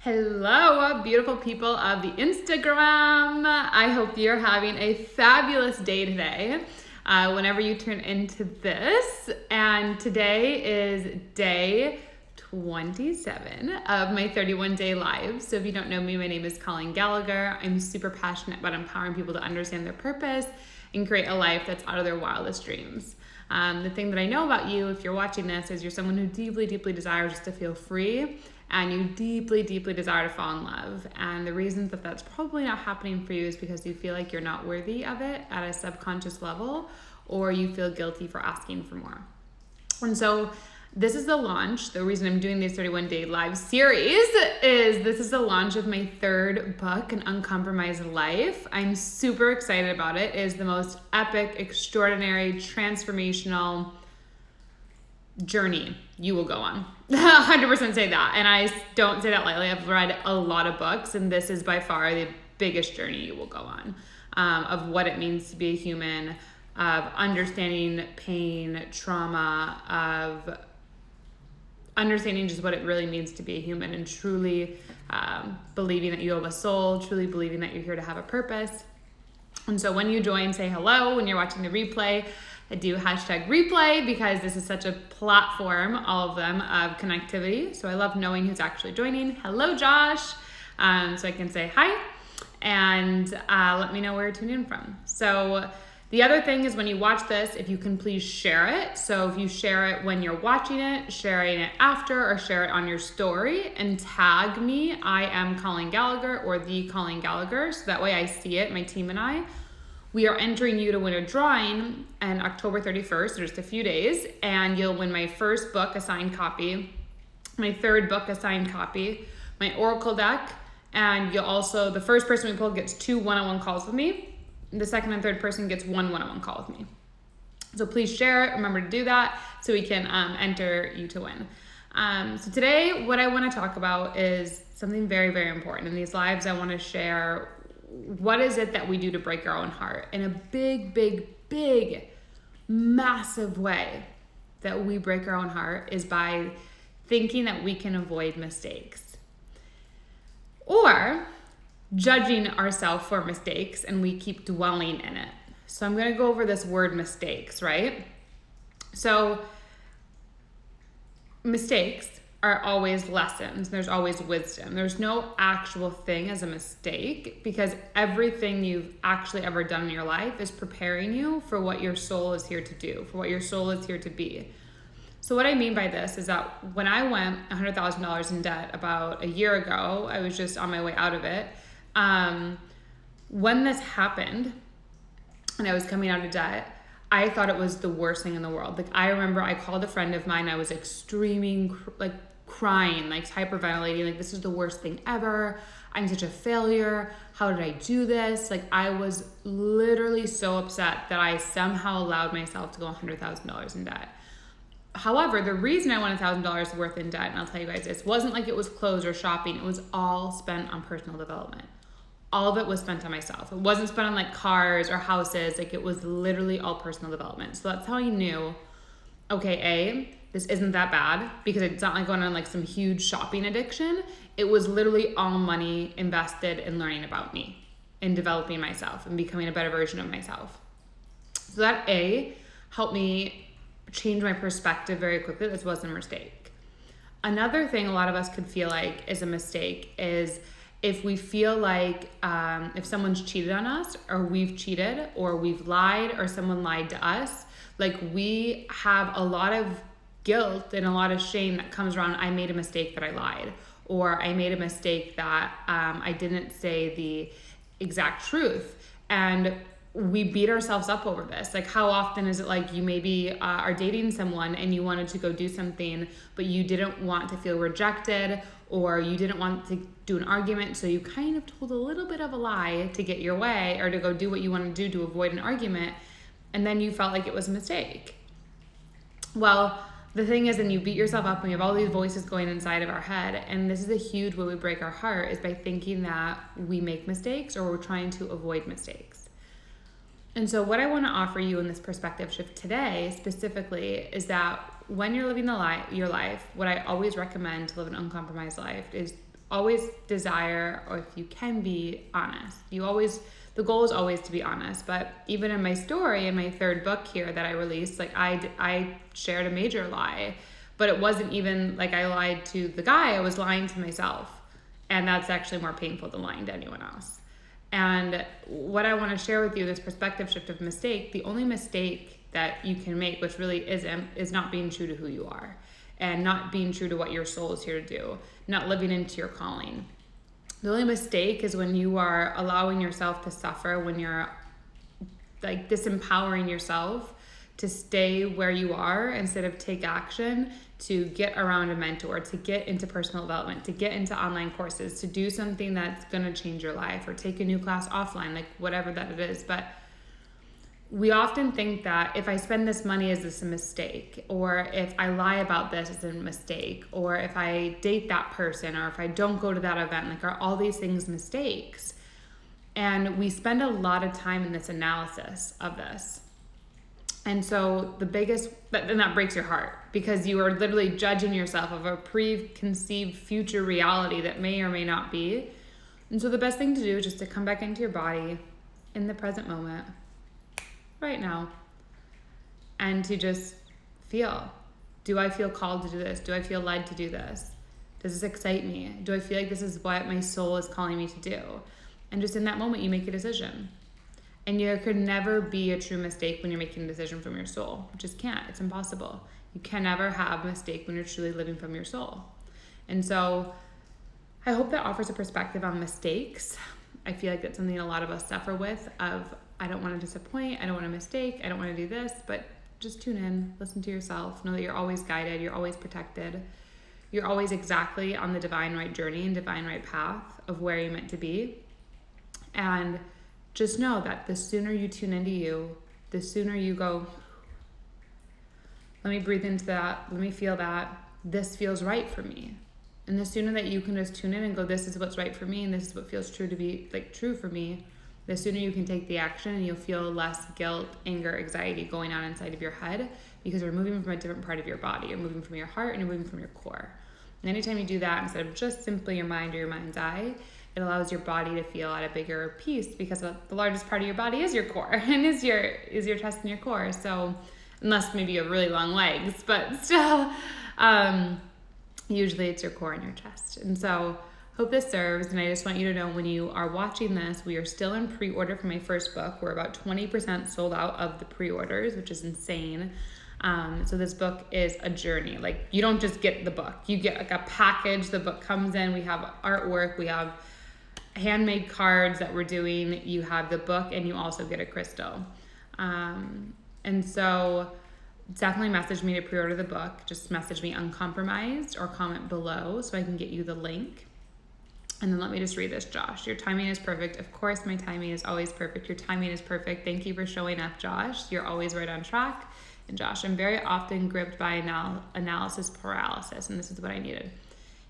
Hello, beautiful people of the Instagram. I hope you're having a fabulous day today, whenever you turn into this. And today is day 27 of my 31-day live. So if you don't know me, my name is Colleen Gallagher. I'm super passionate about empowering people to understand their purpose and create a life that's out of their wildest dreams. The thing that I know about you, if you're watching this, is you're someone who deeply, deeply desires just to feel free, and you deeply, deeply desire to fall in love. And the reason that that's probably not happening for you is because you feel like you're not worthy of it at a subconscious level, or you feel guilty for asking for more. And so this is the launch. The reason I'm doing this 31-day live series is this is the launch of my third book, An Uncompromised Life. I'm super excited about it. It is the most epic, extraordinary, transformational journey you will go on. 100% say that. And I don't say that lightly. I've read a lot of books, and this is by far the biggest journey you will go on, of what it means to be a human, of understanding pain, trauma, of understanding just what it really means to be a human, and truly believing that you have a soul, truly believing that you're here to have a purpose. And so when you join, say hello. When you're watching the replay, I do #replay because this is such a platform, all of them, of connectivity. So I love knowing who's actually joining. Hello, Josh. So I can say hi and let me know where you're tuning in from. So the other thing is, when you watch this, if you can please share it. So if you share it when you're watching it, sharing it after, or share it on your story and tag me, I am Colleen Gallagher or the Colleen Gallagher. So that way I see it, my team and I. We are entering you to win a drawing on October 31st, so just a few days, and you'll win my first book, a signed copy, my third book, a signed copy, my Oracle deck, and you'll also, the first person we pull gets 2 one-on-one calls with me. The second and third person gets 1 one-on-one call with me. So please share it. Remember to do that so we can enter you to win. So today, what I want to talk about is something very, very important. In these lives, I want to share what is it that we do to break our own heart. In a big, big, big, massive way that we break our own heart is by thinking that we can avoid mistakes, or judging ourselves for mistakes, and we keep dwelling in it. So I'm going to go over this word mistakes, right? So mistakes are always lessons. There's always wisdom. There's no actual thing as a mistake, because everything you've actually ever done in your life is preparing you for what your soul is here to do, for what your soul is here to be. So what I mean by this is that when I went $100,000 in debt about a year ago, I was just on my way out of it. When this happened and I was coming out of debt, I thought it was the worst thing in the world. Like, I remember I called a friend of mine. I was crying, like hyperventilating, like, this is the worst thing ever. I'm such a failure. How did I do this? Like, I was literally so upset that I somehow allowed myself to go $100,000 in debt. However, the reason I went $1,000 worth in debt, and I'll tell you guys, this wasn't like it was clothes or shopping. It was all spent on personal development. All of it was spent on myself. It wasn't spent on like cars or houses. Like, it was literally all personal development. So that's how I knew, okay, this isn't that bad, because it's not like going on like some huge shopping addiction. It was literally all money invested in learning about me and developing myself and becoming a better version of myself. So that helped me change my perspective very quickly. This wasn't a mistake. Another thing a lot of us could feel like is a mistake is if we feel like if someone's cheated on us, or we've cheated, or we've lied, or someone lied to us, like, we have a lot of guilt and a lot of shame that comes around, I made a mistake that I lied, or I made a mistake that I didn't say the exact truth. And we beat ourselves up over this. Like, how often is it like you maybe are dating someone and you wanted to go do something, but you didn't want to feel rejected, or you didn't want to do an argument, so you kind of told a little bit of a lie to get your way, or to go do what you want to do to avoid an argument, and then you felt like it was a mistake. Well, the thing is, then you beat yourself up, and we have all these voices going inside of our head, and this is a huge way we break our heart, is by thinking that we make mistakes, or we're trying to avoid mistakes. And so what I want to offer you in this perspective shift today specifically is that when you're living your life, what I always recommend to live an uncompromised life is always desire, or if you can be honest. The goal is always to be honest. But even in my story, in my third book here that I released, like I shared a major lie, but it wasn't even like I lied to the guy, I was lying to myself. And that's actually more painful than lying to anyone else. And what I want to share with you, this perspective shift of mistake, the only mistake that you can make, which really isn't, is not being true to who you are and not being true to what your soul is here to do, not living into your calling. The only mistake is when you are allowing yourself to suffer, when you're like disempowering yourself to stay where you are instead of take action to get around a mentor, to get into personal development, to get into online courses, to do something that's going to change your life, or take a new class offline, like whatever that it is. But we often think that if I spend this money, is this a mistake? Or if I lie about this, is it a mistake? Or if I date that person, or if I don't go to that event, like are all these things mistakes? And we spend a lot of time in this analysis of this. And so and that breaks your heart, because you are literally judging yourself of a preconceived future reality that may or may not be. And so the best thing to do is just to come back into your body in the present moment, right now, and to just feel. Do I feel called to do this? Do I feel led to do this? Does this excite me? Do I feel like this is what my soul is calling me to do? And just in that moment, you make a decision. And there could never be a true mistake when you're making a decision from your soul. You just can't. It's impossible. You can never have a mistake when you're truly living from your soul. And so I hope that offers a perspective on mistakes. I feel like that's something a lot of us suffer with, of I don't want to disappoint, I don't want a mistake, I don't want to do this, but just tune in, listen to yourself, know that you're always guided, you're always protected, you're always exactly on the divine right journey and divine right path of where you're meant to be. And just know that the sooner you tune into you, the sooner you go, let me breathe into that, let me feel that, this feels right for me. And the sooner that you can just tune in and go, this is what's right for me, and this is what feels true to be like true for me, the sooner you can take the action, and you'll feel less guilt, anger, anxiety going on inside of your head, because you're moving from a different part of your body. You're moving from your heart and you're moving from your core. And anytime you do that, instead of just simply your mind or your mind's eye, it allows your body to feel at a bigger peace, because the largest part of your body is your core and is your chest and your core. So unless maybe you have really long legs, but still, usually it's your core and your chest. And so hope this serves. And I just want you to know, when you are watching this, we are still in pre-order for my first book. We're about 20% sold out of the pre-orders, which is insane. So this book is a journey. Like, you don't just get the book, you get like a package. The book comes in, we have artwork, we have handmade cards that we're doing, you have the book, and you also get a crystal. And so definitely message me to pre-order the book. Just message me Uncompromised or comment below so I can get you the link. And then let me just read this, Josh. Your timing is perfect. Of course, my timing is always perfect. Your timing is perfect. Thank you for showing up, Josh. You're always right on track. And Josh, I'm very often gripped by analysis paralysis, and this is what I needed.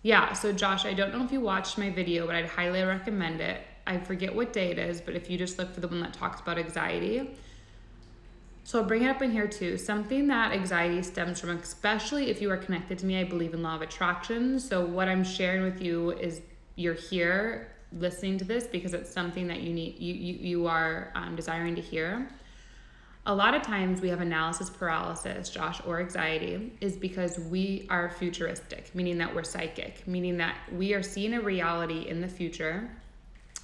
Yeah, so Josh, I don't know if you watched my video, but I'd highly recommend it. I forget what day it is, but if you just look for the one that talks about anxiety. So I'll bring it up in here too. Something that anxiety stems from, especially if you are connected to me, I believe in law of attraction. So what I'm sharing with you is, you're here listening to this because it's something that you need, you are desiring to hear. A lot of times we have analysis paralysis, Josh, or anxiety, is because we are futuristic, meaning that we're psychic, meaning that we are seeing a reality in the future,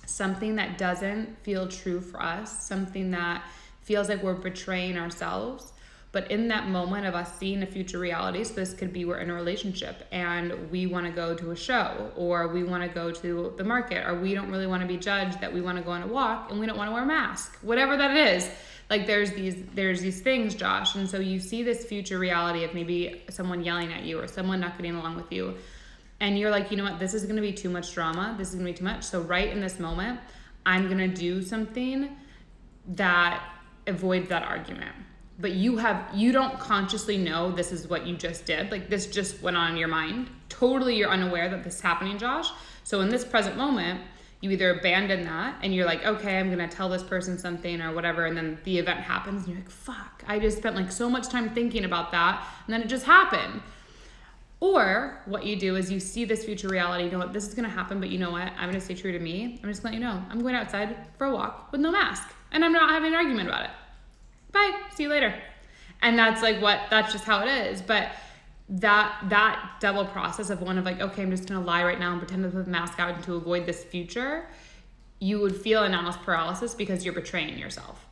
something that doesn't feel true for us, something that feels like we're betraying ourselves. But in that moment of us seeing a future reality, so this could be we're in a relationship and we want to go to a show, or we want to go to the market, or we don't really want to be judged that we want to go on a walk and we don't want to wear a mask, whatever that is. Like there's these things, Josh. And so you see this future reality of maybe someone yelling at you or someone not getting along with you. And you're like, you know what, this is going to be too much drama. This is going to be too much. So right in this moment, I'm going to do something that avoids that argument. But you don't consciously know this is what you just did. Like this just went on in your mind. Totally you're unaware that this is happening, Josh. So in this present moment, you either abandon that and you're like, okay, I'm going to tell this person something or whatever. And then the event happens and you're like, fuck, I just spent like so much time thinking about that. And then it just happened. Or what you do is you see this future reality, you know what, this is going to happen, but you know what, I'm going to stay true to me. I'm just going to let you know, I'm going outside for a walk with no mask, and I'm not having an argument about it. Bye, see you later. And that's just how it is. But that double process of one of like, okay, I'm just going to lie right now and pretend to put the mask out to avoid this future, you would feel analysis paralysis because you're betraying yourself.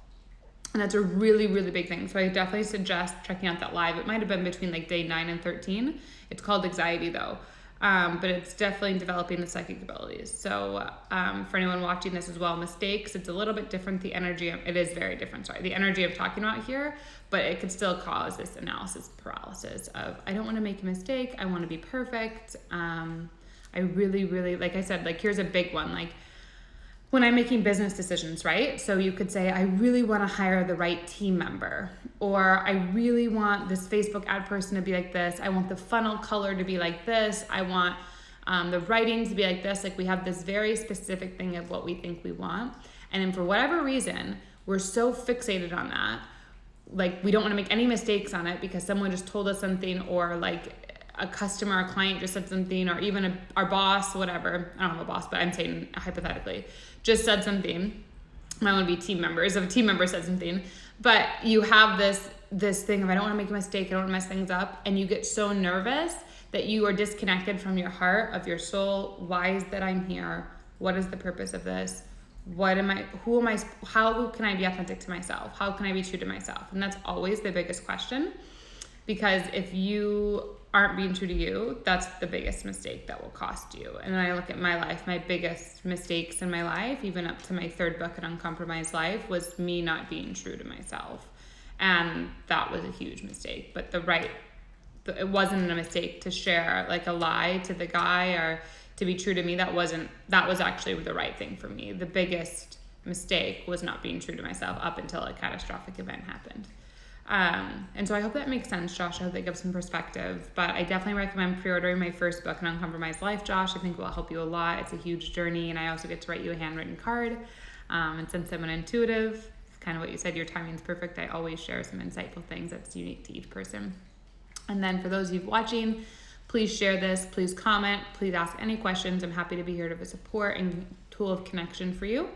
And that's a really, really big thing. So I definitely suggest checking out that live. It might have been between like day 9 and 13. It's called Anxiety though. But it's definitely developing the psychic abilities. So for anyone watching this as well, mistakes, it's a little bit different. It is very different, the energy I'm talking about here, but it could still cause this analysis paralysis of, I don't want to make a mistake. I want to be perfect. I really, really, like I said, like here's a big one, like when I'm making business decisions, right? So you could say, I really want to hire the right team member, or I really want this Facebook ad person to be like this. I want the funnel color to be like this. I want the writing to be like this. Like we have this very specific thing of what we think we want. And then for whatever reason, we're so fixated on that. Like we don't want to make any mistakes on it because someone just told us something, or like a customer, a client just said something, or even our boss, whatever. I don't have a boss, but I'm saying hypothetically, just said something. I want to be team members. If a team member said something, but you have this thing of, I don't want to make a mistake. I don't want to mess things up. And you get so nervous that you are disconnected from your heart, of your soul. Why is that I'm here? What is the purpose of this? What am I, who am I, how can I be authentic to myself? How can I be true to myself? And that's always the biggest question, because if you aren't being true to you, that's the biggest mistake that will cost you. And then I look at my life, my biggest mistakes in my life, even up to my third book, An Uncompromised Life, was me not being true to myself. And that was a huge mistake. But it wasn't a mistake to share like a lie to the guy or to be true to me. That was actually the right thing for me. The biggest mistake was not being true to myself up until a catastrophic event happened. And so I hope that makes sense, Josh. I hope that gives some perspective, but I definitely recommend pre-ordering my first book, An Uncompromised Life, Josh. I think it will help you a lot. It's a huge journey, and I also get to write you a handwritten card. And since I'm an intuitive, kind of what you said, your timing's perfect, I always share some insightful things that's unique to each person. And then for those of you watching, please share this, please comment, please ask any questions. I'm happy to be here to support and tool of connection for you.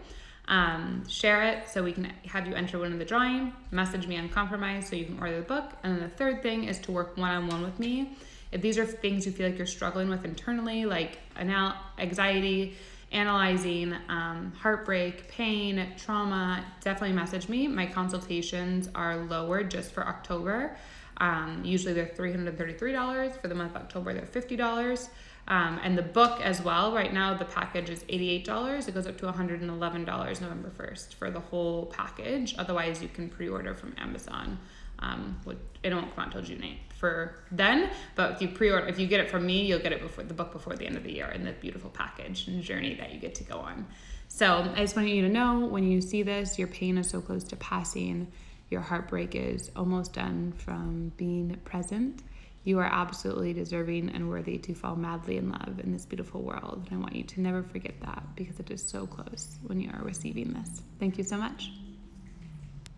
Share it so we can have you enter one in the drawing. Message me Uncompromised so you can order the book. And then the third thing is to work one-on-one with me. If these are things you feel like you're struggling with internally, like anxiety, analyzing, heartbreak, pain, trauma, definitely message me. My consultations are lower just for October. Usually they're $333. For the month of October, they're $50. And the book as well, right now the package is $88. It goes up to $111 November 1st for the whole package. Otherwise, you can pre-order from Amazon. It won't come out until June 8th for then. But if you get it from me, you'll get it before the end of the year in the beautiful package and journey that you get to go on. So I just want you to know, when you see this, your pain is so close to passing. Your heartbreak is almost done from being present. You are absolutely deserving and worthy to fall madly in love in this beautiful world. And I want you to never forget that, because it is so close when you are receiving this. Thank you so much.